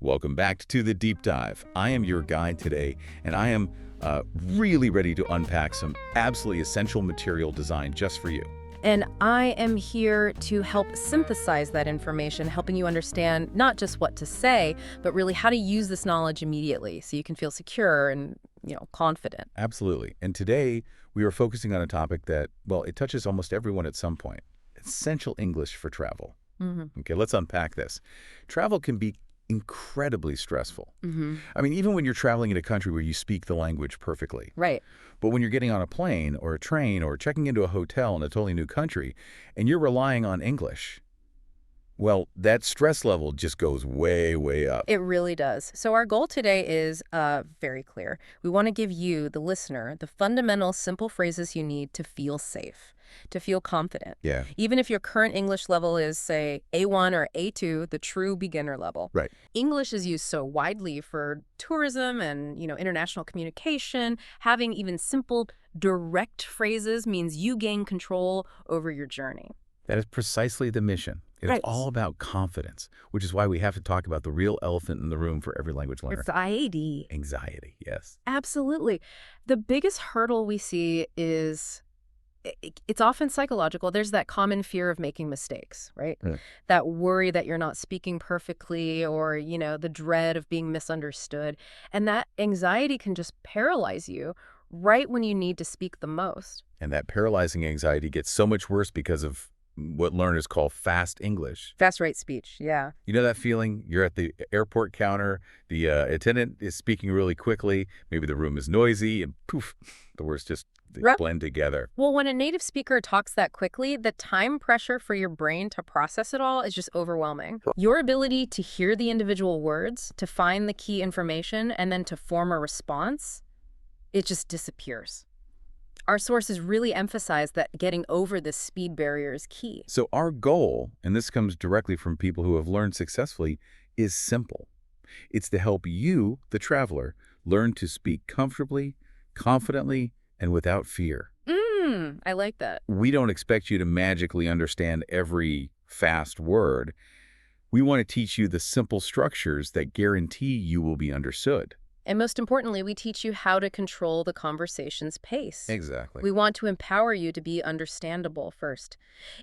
Welcome back to the Deep Dive. I am your guide today, and I am really ready to unpack some absolutely essential material designed just for you. And I am here to help synthesize that information, helping you understand not just what to say, but really how to use this knowledge immediately so you can feel secure and, confident. Absolutely. And today, we are focusing on a topic that, well, it touches almost everyone at some point. Essential English for travel. Okay, let's unpack this. Travel can be incredibly stressful. I mean, even when you're traveling in a country where you speak the language perfectly. Right. But when you're getting on a plane or a train or checking into a hotel in a totally new country and you're relying on English, well, that stress level just goes way, way up. It really does. So our goal today is very clear. We want to give you, the listener, the fundamental simple phrases you need to feel safe, to feel confident. Yeah. Even if your current English level is, say, A1 or A2, the true beginner level. Right. English is used so widely for tourism and, international communication. Having even simple, direct phrases means you gain control over your journey. That is precisely the mission. It's Right. all about confidence, which is why we have to talk about the real elephant in the room for every language learner. Anxiety. Anxiety, yes. Absolutely. The biggest hurdle we see is it's often psychological. There's that common fear of making mistakes, right? Yeah. That worry that you're not speaking perfectly or, the dread of being misunderstood. And that anxiety can just paralyze you right when you need to speak the most. And that paralyzing anxiety gets so much worse because of what learners call fast English. Fast rate speech, yeah. You know that feeling? You're at the airport counter, the attendant is speaking really quickly, maybe the room is noisy, and poof, the words just blend together. Well, when a native speaker talks that quickly, the time pressure for your brain to process it all is just overwhelming. Your ability to hear the individual words, to find the key information, and then to form a response, it just disappears. Our sources really emphasize that getting over this speed barrier is key. So our goal, and this comes directly from people who have learned successfully, is simple. It's to help you, the traveler, learn to speak comfortably, confidently, and without fear. I like that. We don't expect you to magically understand every fast word. We want to teach you the simple structures that guarantee you will be understood. And most importantly, we teach you how to control the conversation's pace. Exactly. We want to empower you to be understandable first.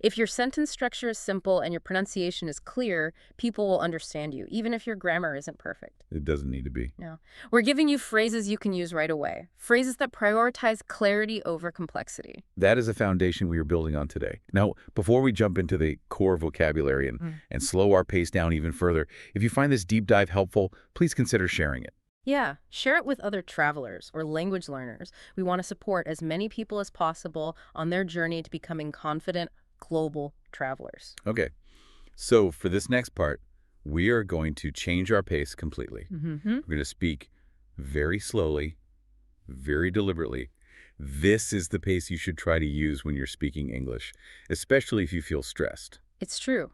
If your sentence structure is simple and your pronunciation is clear, people will understand you, even if your grammar isn't perfect. It doesn't need to be. No. We're giving you phrases you can use right away. Phrases that prioritize clarity over complexity. That is a foundation we are building on today. Now, before we jump into the core vocabulary and slow our pace down even further, if you find this deep dive helpful, please consider sharing it. Yeah, share it with other travelers or language learners. We want to support as many people as possible on their journey to becoming confident global travelers. Okay, so for this next part, we are going to change our pace completely. We're going to speak very slowly, very deliberately. This is the pace you should try to use when you're speaking English, especially if you feel stressed. It's true.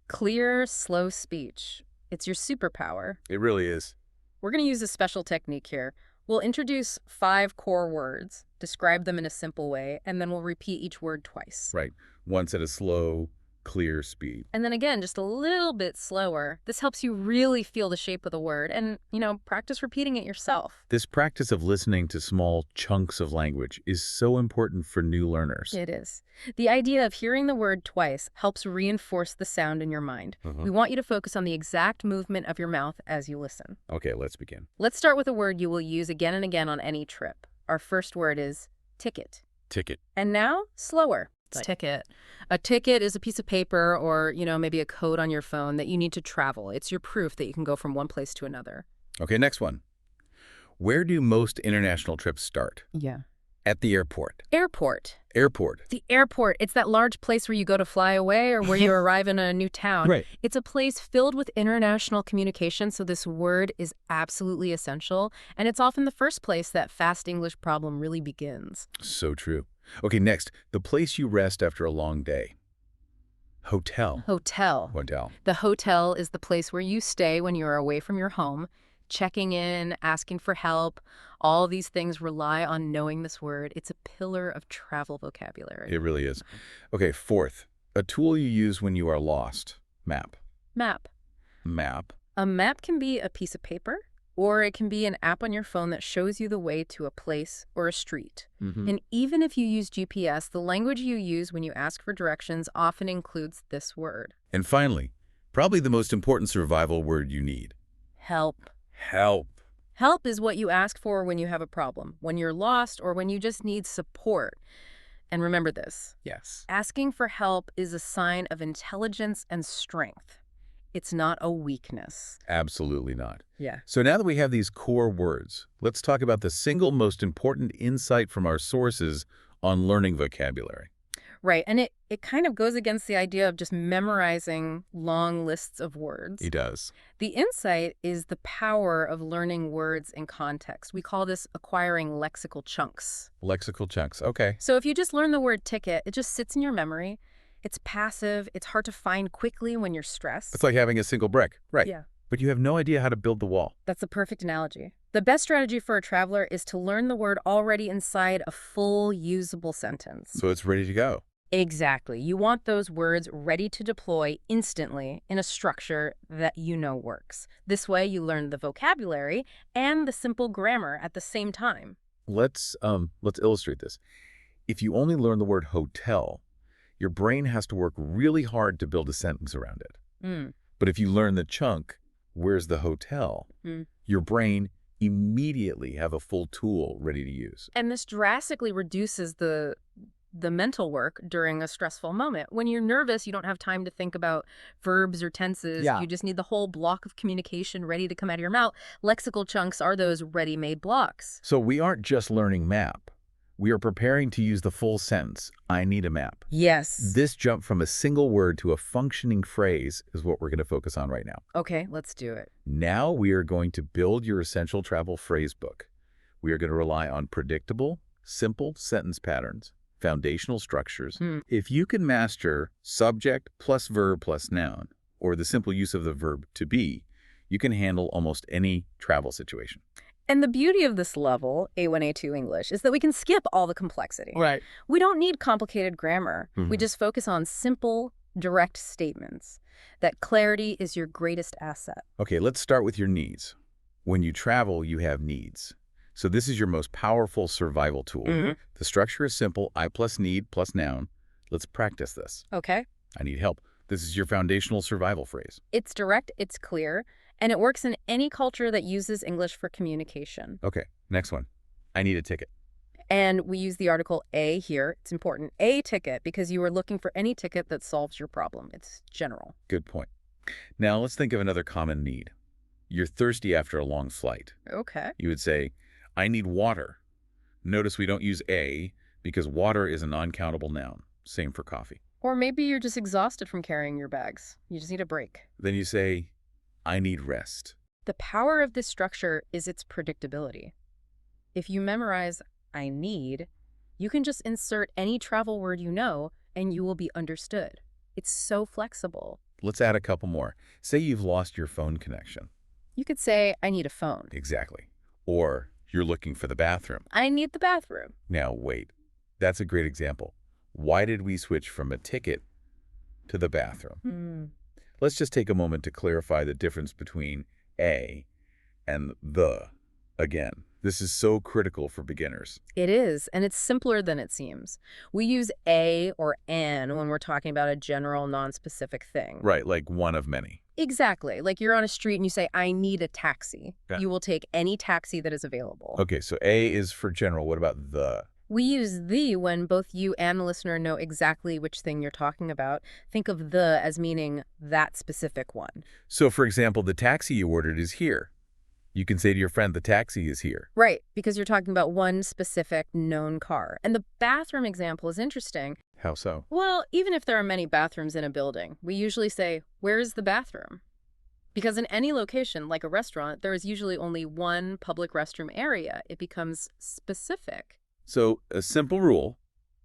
Clear, slow speech. It's your superpower. It really is. We're going to use a special technique here. We'll introduce 5 core words, describe them in a simple way, and then we'll repeat each word twice. Right. Once at a slow, clear speed. And then again, just a little bit slower. This helps you really feel the shape of the word and, practice repeating it yourself. This practice of listening to small chunks of language is so important for new learners. It is. The idea of hearing the word twice helps reinforce the sound in your mind. We want you to focus on the exact movement of your mouth as you listen. Okay, let's begin. Let's start with a word you will use again and again on any trip. Our first word is ticket. Ticket. And now, slower. Ticket. A ticket is a piece of paper or, maybe a code on your phone that you need to travel. It's your proof that you can go from one place to another. Okay, next one. Where do most international trips start? Yeah. At the airport. Airport. Airport. The airport. It's that large place where you go to fly away or where you arrive in a new town. Right. It's a place filled with international communication, so this word is absolutely essential. And it's often the first place that fast English problem really begins. So true. Okay, next. The place you rest after a long day. Hotel. Hotel. Hotel. The hotel is the place where you stay when you're away from your home. Checking in, asking for help, all these things rely on knowing this word. It's a pillar of travel vocabulary. It really is. Okay, fourth, a tool you use when you are lost. Map. Map. Map. A map can be a piece of paper, or it can be an app on your phone that shows you the way to a place or a street. And even if you use GPS, the language you use when you ask for directions often includes this word. And finally, probably the most important survival word you need. Help. Help. Help is what you ask for when you have a problem, when you're lost, or when you just need support. And remember this. Yes. Asking for help is a sign of intelligence and strength. It's not a weakness. Absolutely not. Yeah. So now that we have these core words, let's talk about the single most important insight from our sources on learning vocabulary. Right. And it kind of goes against the idea of just memorizing long lists of words. It does. The insight is the power of learning words in context. We call this acquiring lexical chunks. Lexical chunks. Okay. So if you just learn the word ticket, it just sits in your memory. It's passive. It's hard to find quickly when you're stressed. It's like having a single brick. Right. Yeah. But you have no idea how to build the wall. That's the perfect analogy. The best strategy for a traveler is to learn the word already inside a full, usable sentence. So it's ready to go. Exactly. You want those words ready to deploy instantly in a structure that you know works. This way, you learn the vocabulary and the simple grammar at the same time. Let's illustrate this. If you only learn the word hotel, your brain has to work really hard to build a sentence around it. But if you learn the chunk, where's the hotel, your brain immediately have a full tool ready to use. And this drastically reduces the mental work during a stressful moment. When you're nervous, you don't have time to think about verbs or tenses. Yeah. You just need the whole block of communication ready to come out of your mouth. Lexical chunks are those ready-made blocks. So we aren't just learning map. We are preparing to use the full sentence, I need a map. Yes. This jump from a single word to a functioning phrase is what we're going to focus on right now. Okay, let's do it. Now we are going to build your essential travel phrase book. We are going to rely on predictable, simple sentence patterns, foundational structures. If you can master subject plus verb plus noun, or the simple use of the verb to be, you can handle almost any travel situation. And the beauty of this level, A1, A2 English, is that we can skip all the complexity. Right. We don't need complicated grammar. We just focus on simple, direct statements. That clarity is your greatest asset. Okay, let's start with your needs. When you travel, you have needs. So this is your most powerful survival tool. The structure is simple, I plus need plus noun. Let's practice this. Okay. I need help. This is your foundational survival phrase. It's direct, it's clear, and it works in any culture that uses English for communication. Okay, next one. I need a ticket. And we use the article a here. It's important. A ticket, because you are looking for any ticket that solves your problem. It's general. Good point. Now let's think of another common need. You're thirsty after a long flight. Okay. You would say, I need water. Notice we don't use a because water is a non-countable noun. Same for coffee. Or maybe you're just exhausted from carrying your bags. You just need a break. Then you say, I need rest. The power of this structure is its predictability. If you memorize I need, you can just insert any travel word you know and you will be understood. It's so flexible. Let's add a couple more. Say you've lost your phone connection. You could say, I need a phone. Exactly. Or you're looking for the bathroom. I need the bathroom. Now, wait. That's a great example. Why did we switch from a ticket to the bathroom? Let's just take a moment to clarify the difference between a and the again. This is so critical for beginners. It is, and it's simpler than it seems. We use a or an when we're talking about a general, non-specific thing. Right, like one of many. Exactly. Like you're on a street and you say, I need a taxi. Yeah. You will take any taxi that is available. Okay, so a is for general. What about the? We use the when both you and the listener know exactly which thing you're talking about. Think of the as meaning that specific one. So, for example, the taxi you ordered is here. You can say to your friend, the taxi is here. Right, because you're talking about one specific known car. And the bathroom example is interesting. How so? Well, even if there are many bathrooms in a building, we usually say, where is the bathroom? Because in any location, like a restaurant, there is usually only one public restroom area. It becomes specific. So, a simple rule,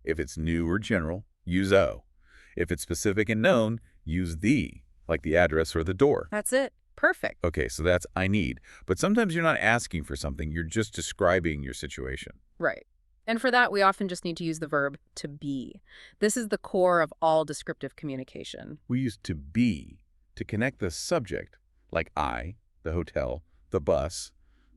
if it's new or general, use O. If it's specific and known, use the, like the address or the door. That's it. Perfect. Okay, so that's I need. But sometimes you're not asking for something, you're just describing your situation. Right. And for that, we often just need to use the verb to be. This is the core of all descriptive communication. We use to be to connect the subject, like I, the hotel, the bus,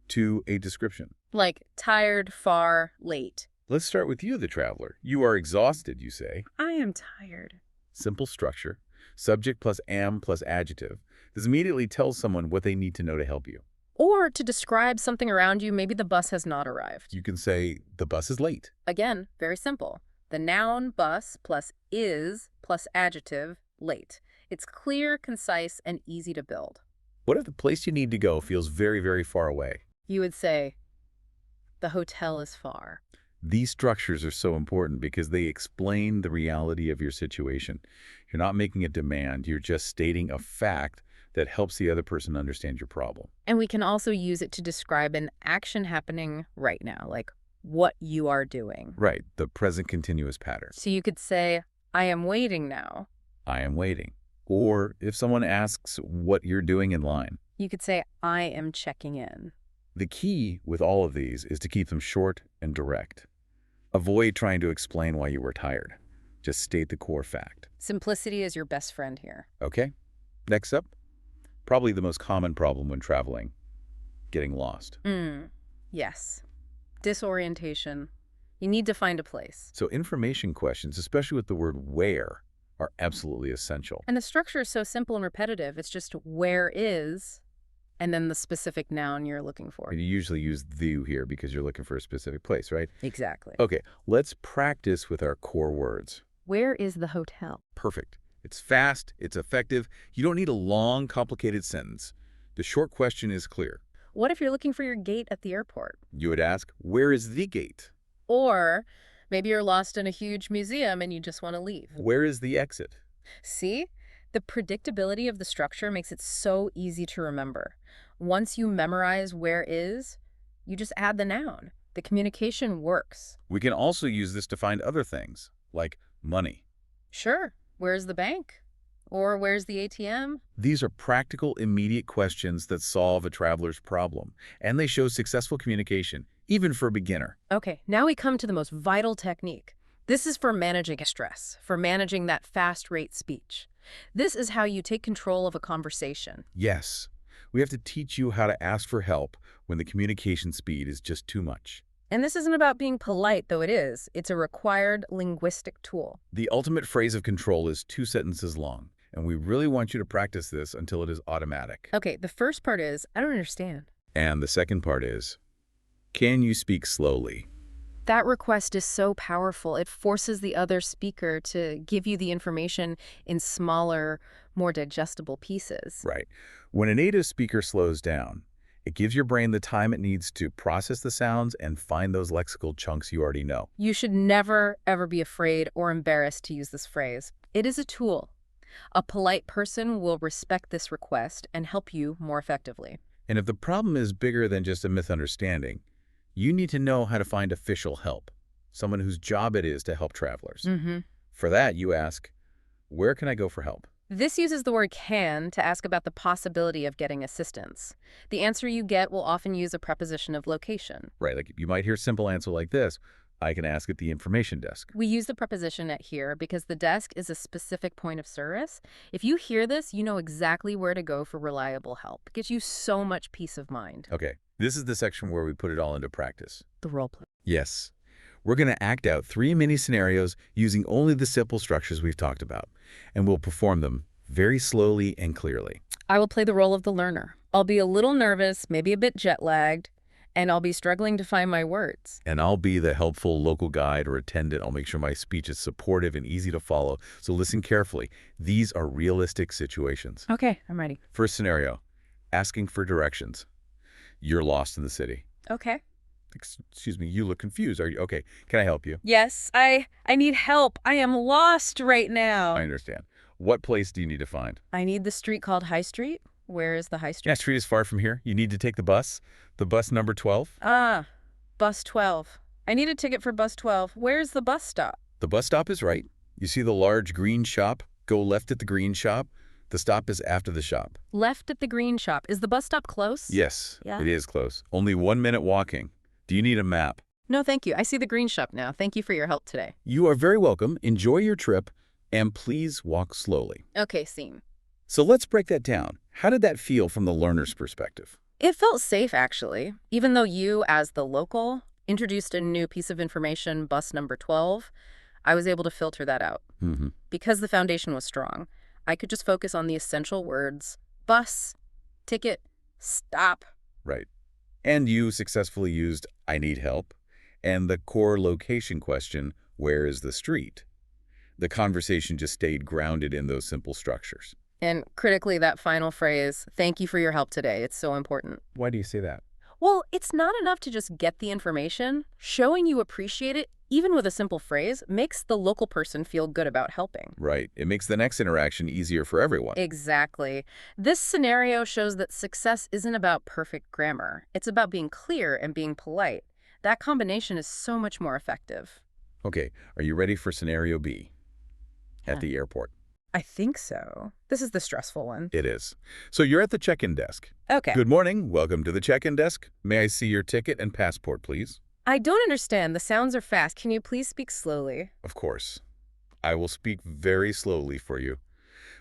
to a description. Like tired, far, late. Let's start with you, the traveler. You are exhausted, you say. I am tired. Simple structure. Subject plus am plus adjective. This immediately tells someone what they need to know to help you. Or to describe something around you, maybe the bus has not arrived. You can say, the bus is late. Again, very simple. The noun bus plus is plus adjective, late. It's clear, concise, and easy to build. What if the place you need to go feels very, very far away? You would say, the hotel is far. These structures are so important because they explain the reality of your situation. You're not making a demand, you're just stating a fact that helps the other person understand your problem. And we can also use it to describe an action happening right now, like what you are doing. Right, the present continuous pattern. So you could say, I am waiting now. I am waiting. Or if someone asks what you're doing in line. You could say, I am checking in. The key with all of these is to keep them short and direct. Avoid trying to explain why you were tired. Just state the core fact. Simplicity is your best friend here. Okay? Next up, probably the most common problem when traveling, getting lost. Yes. Disorientation. You need to find a place. So information questions, especially with the word where, are absolutely essential. And the structure is so simple and repetitive. It's just where is, and then the specific noun you're looking for. And you usually use the here because you're looking for a specific place, right? Exactly. Okay, let's practice with our core words. Where is the hotel? Perfect. It's fast, it's effective. You don't need a long, complicated sentence. The short question is clear. What if you're looking for your gate at the airport? You would ask, where is the gate? Or maybe you're lost in a huge museum and you just want to leave. Where is the exit? See? The predictability of the structure makes it so easy to remember. Once you memorize where is, you just add the noun. The communication works. We can also use this to find other things, like money. Sure. Where's the bank? Or where's the ATM? These are practical, immediate questions that solve a traveler's problem, and they show successful communication, even for a beginner. Okay, now we come to the most vital technique. This is for managing stress, for managing that fast-rate speech. This is how you take control of a conversation. Yes, we have to teach you how to ask for help when the communication speed is just too much. And this isn't about being polite, though it is. It's a required linguistic tool. The ultimate phrase of control is 2 sentences long, and we really want you to practice this until it is automatic. Okay, the first part is, I don't understand. And the second part is, can you speak slowly? That request is so powerful. It forces the other speaker to give you the information in smaller, more digestible pieces. Right. When a native speaker slows down, it gives your brain the time it needs to process the sounds and find those lexical chunks you already know. You should never, ever be afraid or embarrassed to use this phrase. It is a tool. A polite person will respect this request and help you more effectively. And if the problem is bigger than just a misunderstanding, you need to know how to find official help, someone whose job it is to help travelers. For that, you ask, where can I go for help? This uses the word can to ask about the possibility of getting assistance. The answer you get will often use a preposition of location. Right, like you might hear a simple answer like this, I can ask at the information desk. We use the preposition at here because the desk is a specific point of service. If you hear this, you know exactly where to go for reliable help. It gives you so much peace of mind. Okay, this is the section where we put it all into practice. The role play. Yes. We're going to act out 3 mini scenarios using only the simple structures we've talked about, and we'll perform them very slowly and clearly. I will play the role of the learner. I'll be a little nervous, maybe a bit jet-lagged, and I'll be struggling to find my words. And I'll be the helpful local guide or attendant. I'll make sure my speech is supportive and easy to follow. So listen carefully. These are realistic situations. Okay, I'm ready. First scenario, asking for directions. You're lost in the city. Okay. Excuse me, you look confused. Are you okay? Can I help you? Yes, I need help. I am lost right now. I understand. What place do you need to find? I need the street called High Street. Where is the High Street? Yeah, street is far from here. You need to take the bus number 12. Ah, bus 12. I need a ticket for bus 12. Where's the bus stop? The bus stop is right. You see the large green shop? Go left at the green shop. The stop is after the shop. Left at the green shop. Is the bus stop close? Yes, Yeah. It is close. Only 1 minute walking. Do you need a map? No, thank you. I see the green shop now. Thank you for your help today. You are very welcome. Enjoy your trip, and please walk slowly. Okay, scene. So let's break that down. How did that feel from the learner's perspective? It felt safe, actually, even though you, as the local, introduced a new piece of information, bus number 12. I was able to filter that out. Mm-hmm. Because the foundation was strong, I could just focus on the essential words: bus, ticket, stop. Right. And you successfully used "I need help" and the core location question, "Where is the street?" The conversation just stayed grounded in those simple structures. And critically, that final phrase, "Thank you for your help today," it's so important. Why do you say that? Well, it's not enough to just get the information. Showing you appreciate it, even with a simple phrase, makes the local person feel good about helping. Right. It makes the next interaction easier for everyone. Exactly. This scenario shows that success isn't about perfect grammar. It's about being clear and being polite. That combination is so much more effective. Okay, are you ready for scenario B? At Yeah. the airport. I think so. This is the stressful one. It is. So you're at the check-in desk. Okay. Good morning. Welcome to the check-in desk. May I see your ticket and passport, please? I don't understand. The sounds are fast. Can you please speak slowly? Of course. I will speak very slowly for you.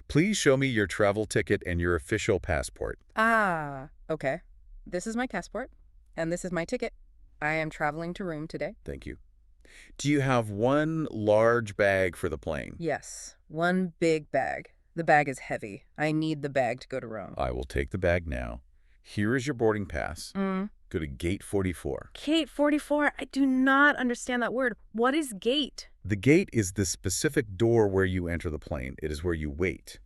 Please show me your travel ticket and your official passport. Ah, okay. This is my passport, and this is my ticket. I am traveling to Rome today. Thank you. Do you have one large bag for the plane? Yes, one big bag. The bag is heavy. I need the bag to go to Rome. I will take the bag now. Here is your boarding pass. Go to gate 44. Gate 44. I do not understand that word. What is gate? The gate is the specific door where you enter the plane. It is where you wait.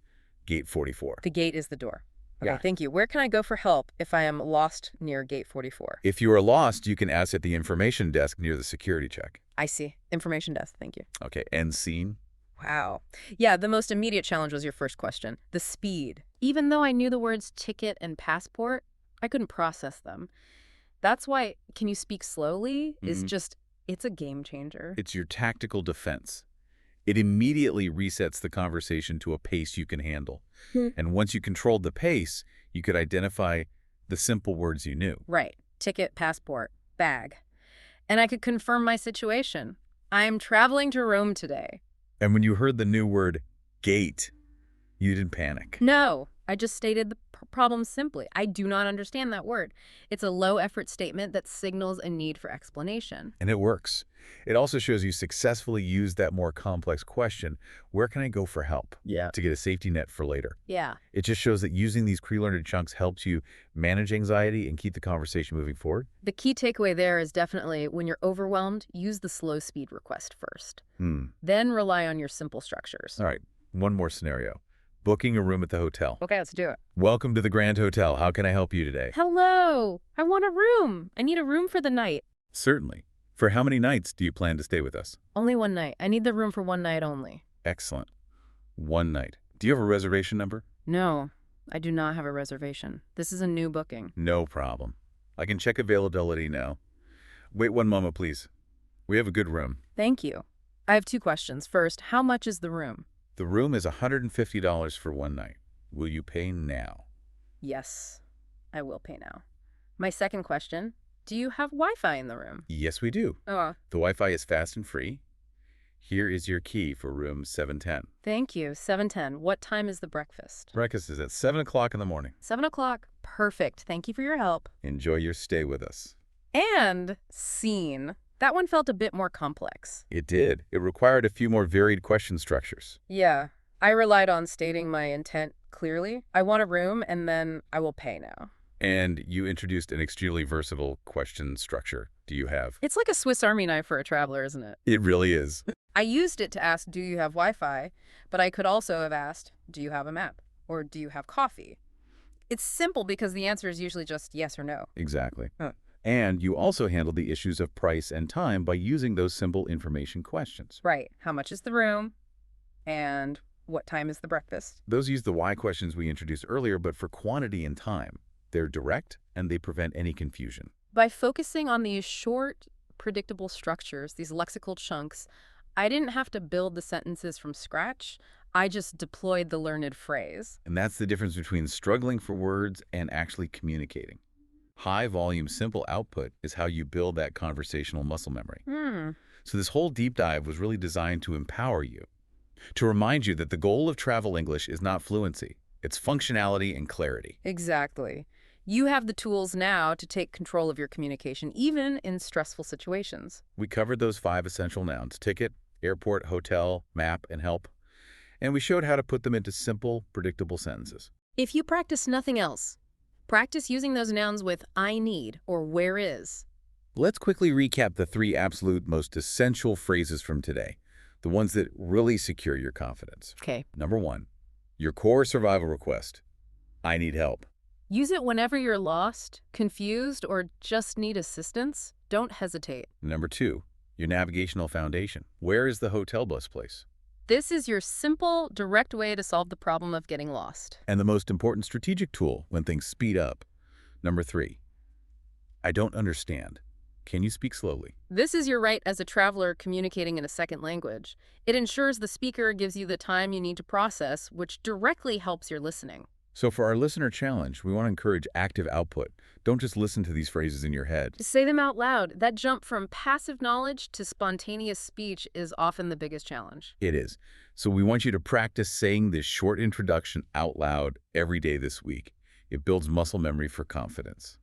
Gate 44. The gate is the door. Okay, Yeah. thank you. Where can I go for help if I am lost near gate 44? If you are lost, you can ask at the information desk near the security check. I see. Information desk. Thank you. Okay, end scene. Wow. Yeah, the most immediate challenge was your first question, the speed. Even though I knew the words ticket and passport, I couldn't process them. That's why "can you speak slowly" is just, it's a game changer. It's your tactical defense. It immediately resets the conversation to a pace you can handle. And once you controlled the pace, you could identify the simple words you knew. Right. Ticket, passport, bag. And I could confirm my situation. I'm traveling to Rome today. And when you heard the new word gate, you didn't panic. No, I just stated the problem simply. I do not understand that word. It's a low-effort statement that signals a need for explanation. And it works. It also shows you successfully used that more complex question, "Where can I go for help?" Yeah. to get a safety net for later. Yeah. It just shows that using these pre-learned chunks helps you manage anxiety and keep the conversation moving forward. The key takeaway there is definitely when you're overwhelmed, use the slow speed request first. Then rely on your simple structures. All right, one more scenario. Booking a room at the hotel. Okay, let's do it. Welcome to the Grand Hotel. How can I help you today? Hello. I want a room. I need a room for the night. Certainly. For how many nights do you plan to stay with us? Only one night. I need the room for one night only. Excellent. One night. Do you have a reservation number? No, I do not have a reservation. This is a new booking. No problem. I can check availability now. Wait one moment, please. We have a good room. Thank you. I have two questions. First, how much is the room? The room is $150 for one night. Will you pay now? Yes, I will pay now. My second question, do you have Wi-Fi in the room? Yes, we do. Oh, The Wi-Fi is fast and free. Here is your key for room 710. thank you. 7:10. What time is the breakfast? Breakfast is at 7 o'clock in the morning. 7 o'clock. Perfect. Thank you for your help. Enjoy your stay with us. And scene. That one felt a bit more complex. It did. It required a few more varied question structures. Yeah, I relied on stating my intent clearly. I want a room, and then I will pay now. And you introduced an extremely versatile question structure. Do you have? It's like a Swiss Army knife for a traveler, isn't it? It really is. I used it to ask, do you have Wi-Fi? But I could also have asked, do you have a map? Or do you have coffee? It's simple because the answer is usually just yes or no. Exactly. Huh. And you also handled the issues of price and time by using those simple information questions. Right. How much is the room? And what time is the breakfast? Those use the why questions we introduced earlier, but for quantity and time. They're direct, and they prevent any confusion. By focusing on these short, predictable structures, these lexical chunks, I didn't have to build the sentences from scratch. I just deployed the learned phrase. And that's the difference between struggling for words and actually communicating. High-volume, simple output is how you build that conversational muscle memory. So this whole deep dive was really designed to empower you, to remind you that the goal of travel English is not fluency. It's functionality and clarity. Exactly. You have the tools now to take control of your communication, even in stressful situations. We covered those 5 essential nouns: ticket, airport, hotel, map, and help. And we showed how to put them into simple, predictable sentences. If you practice nothing else, practice using those nouns with I need or where is. Let's quickly recap the 3 absolute most essential phrases from today, the ones that really secure your confidence. Okay. Number 1, your core survival request: I need help. Use it whenever you're lost, confused, or just need assistance. Don't hesitate. Number 2, your navigational foundation: where is the hotel bus place? This is your simple, direct way to solve the problem of getting lost. And the most important strategic tool when things speed up. Number 3, I don't understand. Can you speak slowly? This is your right as a traveler communicating in a second language. It ensures the speaker gives you the time you need to process, which directly helps your listening. So for our listener challenge, we want to encourage active output. Don't just listen to these phrases in your head. Say them out loud. That jump from passive knowledge to spontaneous speech is often the biggest challenge. It is. So we want you to practice saying this short introduction out loud every day this week. It builds muscle memory for confidence.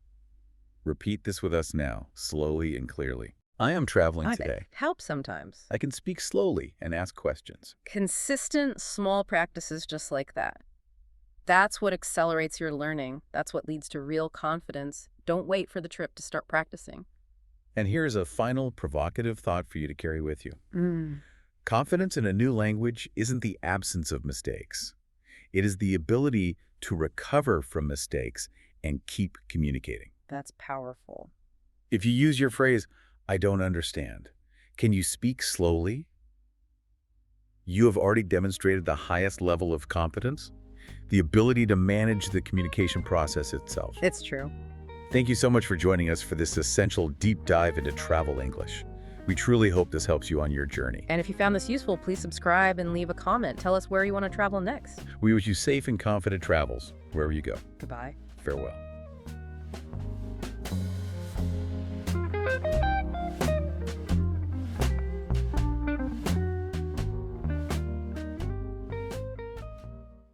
Repeat this with us now, slowly and clearly. I am traveling today. Help sometimes. I can speak slowly and ask questions. Consistent, small practices just like that. That's what accelerates your learning. That's what leads to real confidence. Don't wait for the trip to start practicing. And here's a final provocative thought for you to carry with you. Confidence in a new language isn't the absence of mistakes. It is the ability to recover from mistakes and keep communicating. That's powerful. If you use your phrase, I don't understand, can you speak slowly? You have already demonstrated the highest level of competence, the ability to manage the communication process itself. It's true. Thank you so much for joining us for this essential deep dive into travel English. We truly hope this helps you on your journey. And if you found this useful, please subscribe and leave a comment. Tell us where you want to travel next. We wish you safe and confident travels wherever you go. Goodbye. Farewell.